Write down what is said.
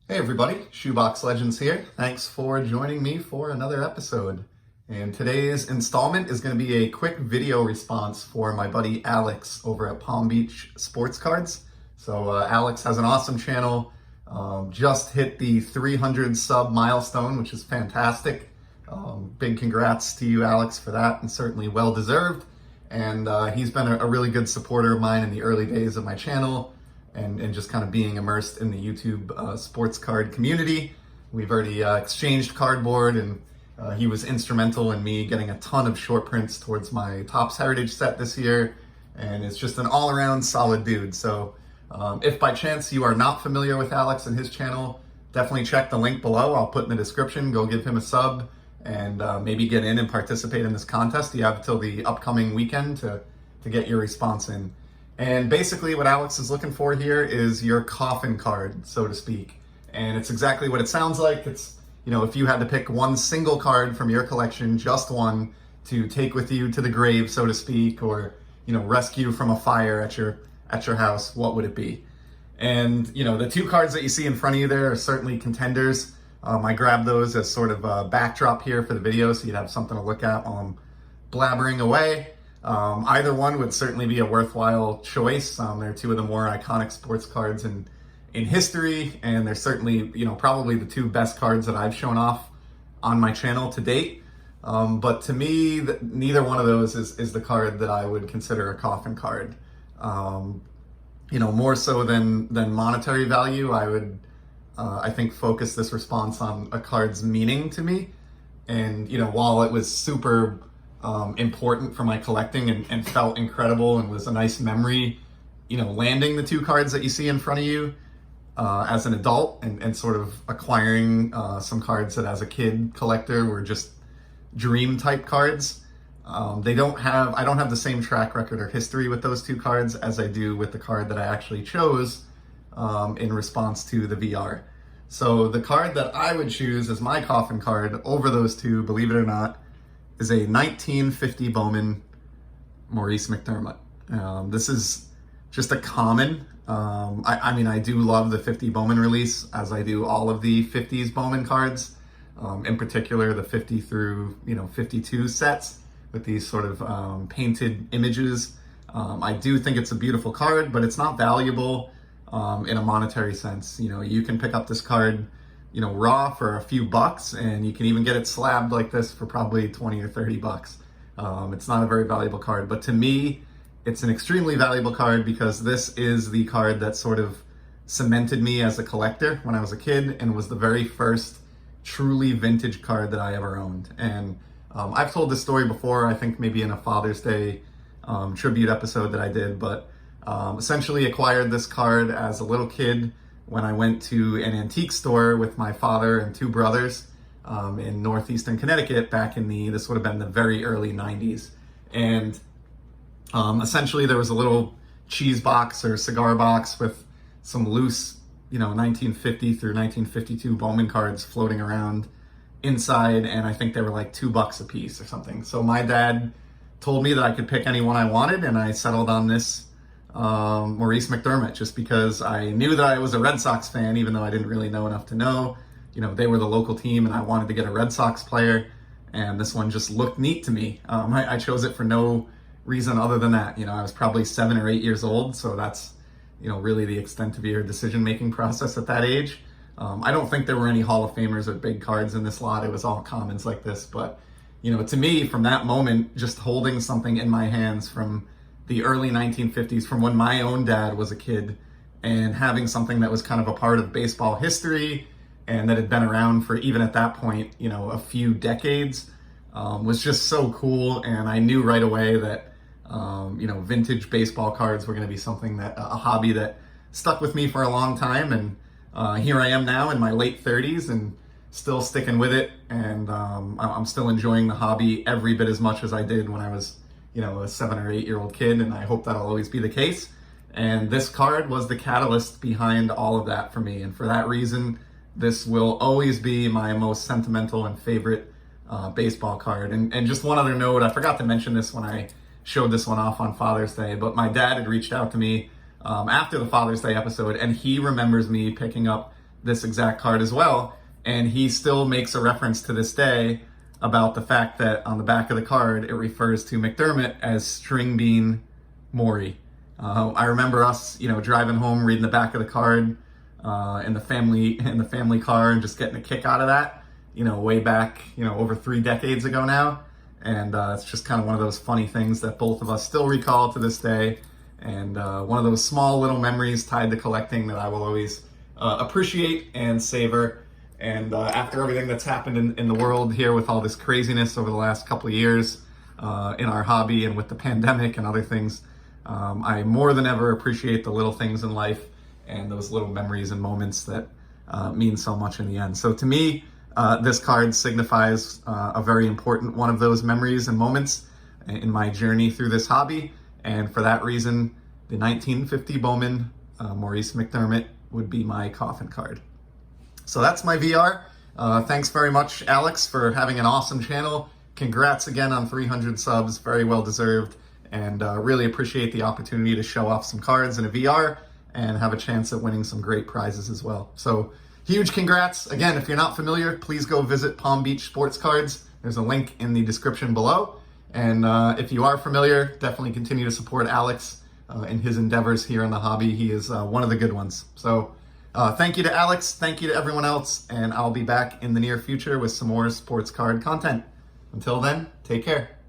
Hey everybody, Shoebox Legends here. Thanks for joining me for another episode. And today's installment is going to be a quick video response for my buddy Alex over at Palm Beach Sports Cards. So Alex has an awesome channel, just hit the 300 sub milestone, which is fantastic. Big congrats to you, Alex, for that, and certainly well deserved. And he's been a really good supporter of mine in the early days of my channel. And just kind of being immersed in the YouTube sports card community. We've already exchanged cardboard, and he was instrumental in me getting a ton of short prints towards my Topps Heritage set this year, and it's just an all-around solid dude. So if by chance you are not familiar with Alex and his channel, definitely check the link below. I'll put in the description. Go give him a sub and maybe get in and participate in this contest. You have till the upcoming weekend to get your response in. And basically what Alex is looking for here is your coffin card, so to speak. And it's exactly what it sounds like. It's, you know, if you had to pick one single card from your collection, just one, to take with you to the grave, so to speak, or, you know, rescue from a fire at your house, what would it be? And, you know, the two cards that you see in front of you there are certainly contenders. I grabbed those as sort of a backdrop here for the video, so you'd have something to look at while I'm blabbering away. Either one would certainly be a worthwhile choice. They're two of the more iconic sports cards in history, and they're certainly, you know, probably the two best cards that I've shown off on my channel to date. But to me, neither one of those is the card that I would consider a coffin card. You know, more so than monetary value, I would, I think, focus this response on a card's meaning to me. And, you know, while it was super important for my collecting and felt incredible and was a nice memory, you know, landing the two cards that you see in front of you as an adult and sort of acquiring some cards that as a kid collector were just dream type cards. I don't have the same track record or history with those two cards as I do with the card that I actually chose in response to the VR. So the card that I would choose as my coffin card over those two, believe it or not, is a 1950 Bowman Maurice McDermott. This is just a common. I mean, I do love the 50 Bowman release, as I do all of the 50s Bowman cards, in particular the 50 through 52 sets with these sort of painted images. I do think it's a beautiful card, but it's not valuable in a monetary sense. You know, you can pick up this card, you know, raw for a few bucks, and you can even get it slabbed like this for probably 20 or 30 bucks. It's not a very valuable card, but to me, it's an extremely valuable card because this is the card that sort of cemented me as a collector when I was a kid and was the very first truly vintage card that I ever owned. And I've told this story before, I think maybe in a Father's Day tribute episode that I did, but essentially acquired this card as a little kid when I went to an antique store with my father and two brothers in northeastern Connecticut back in this would have been the very early 90s. And essentially there was a little cheese box or cigar box with some loose, you know, 1950 through 1952 Bowman cards floating around inside, and I think they were like $2 a piece or something. So my dad told me that I could pick any one I wanted, and I settled on this Maurice McDermott, just because I knew that I was a Red Sox fan, even though I didn't really know enough to know. You know, they were the local team and I wanted to get a Red Sox player, and this one just looked neat to me. I chose it for no reason other than that. You know, I was probably 7 or 8 years old, so that's, you know, really the extent of your decision-making process at that age. I don't think there were any Hall of Famers or big cards in this lot. It was all commons like this, but, you know, to me, from that moment, just holding something in my hands from the early 1950s, from when my own dad was a kid, and having something that was kind of a part of baseball history and that had been around for, even at that point, you know, a few decades, was just so cool. And I knew right away that, you know, vintage baseball cards were going to be something that, a hobby that stuck with me for a long time. And here I am now in my late 30s and still sticking with it. And I'm still enjoying the hobby every bit as much as I did when I was, you know, a 7 or 8 year old kid, and I hope that'll always be the case. And this card was the catalyst behind all of that for me, and for that reason, this will always be my most sentimental and favorite baseball card. And just one other note, I forgot to mention this when I showed this one off on Father's Day, but my dad had reached out to me after the Father's Day episode, and he remembers me picking up this exact card as well, and he still makes a reference to this day about the fact that on the back of the card it refers to McDermott as String Bean Morey. I remember us, driving home, reading the back of the card in the family car, and just getting a kick out of that. Way back, over 3 decades ago now, and it's just kind of one of those funny things that both of us still recall to this day, and one of those small little memories tied to collecting that I will always appreciate and savor. And after everything that's happened in the world here with all this craziness over the last couple of years in our hobby and with the pandemic and other things, I more than ever appreciate the little things in life and those little memories and moments that mean so much in the end. So to me, this card signifies a very important one of those memories and moments in my journey through this hobby. And for that reason, the 1950 Bowman Maurice McDermott would be my coffin card. So that's my VR. Thanks very much, Alex, for having an awesome channel. Congrats again on 300 subs, very well deserved. And really appreciate the opportunity to show off some cards in a VR and have a chance at winning some great prizes as well. So huge congrats. Again, if you're not familiar, please go visit Palm Beach Sports Cards. There's a link in the description below. And if you are familiar, definitely continue to support Alex in his endeavors here in the hobby. He is one of the good ones. So thank you to Alex, thank you to everyone else, and I'll be back in the near future with some more sports card content. Until then, take care.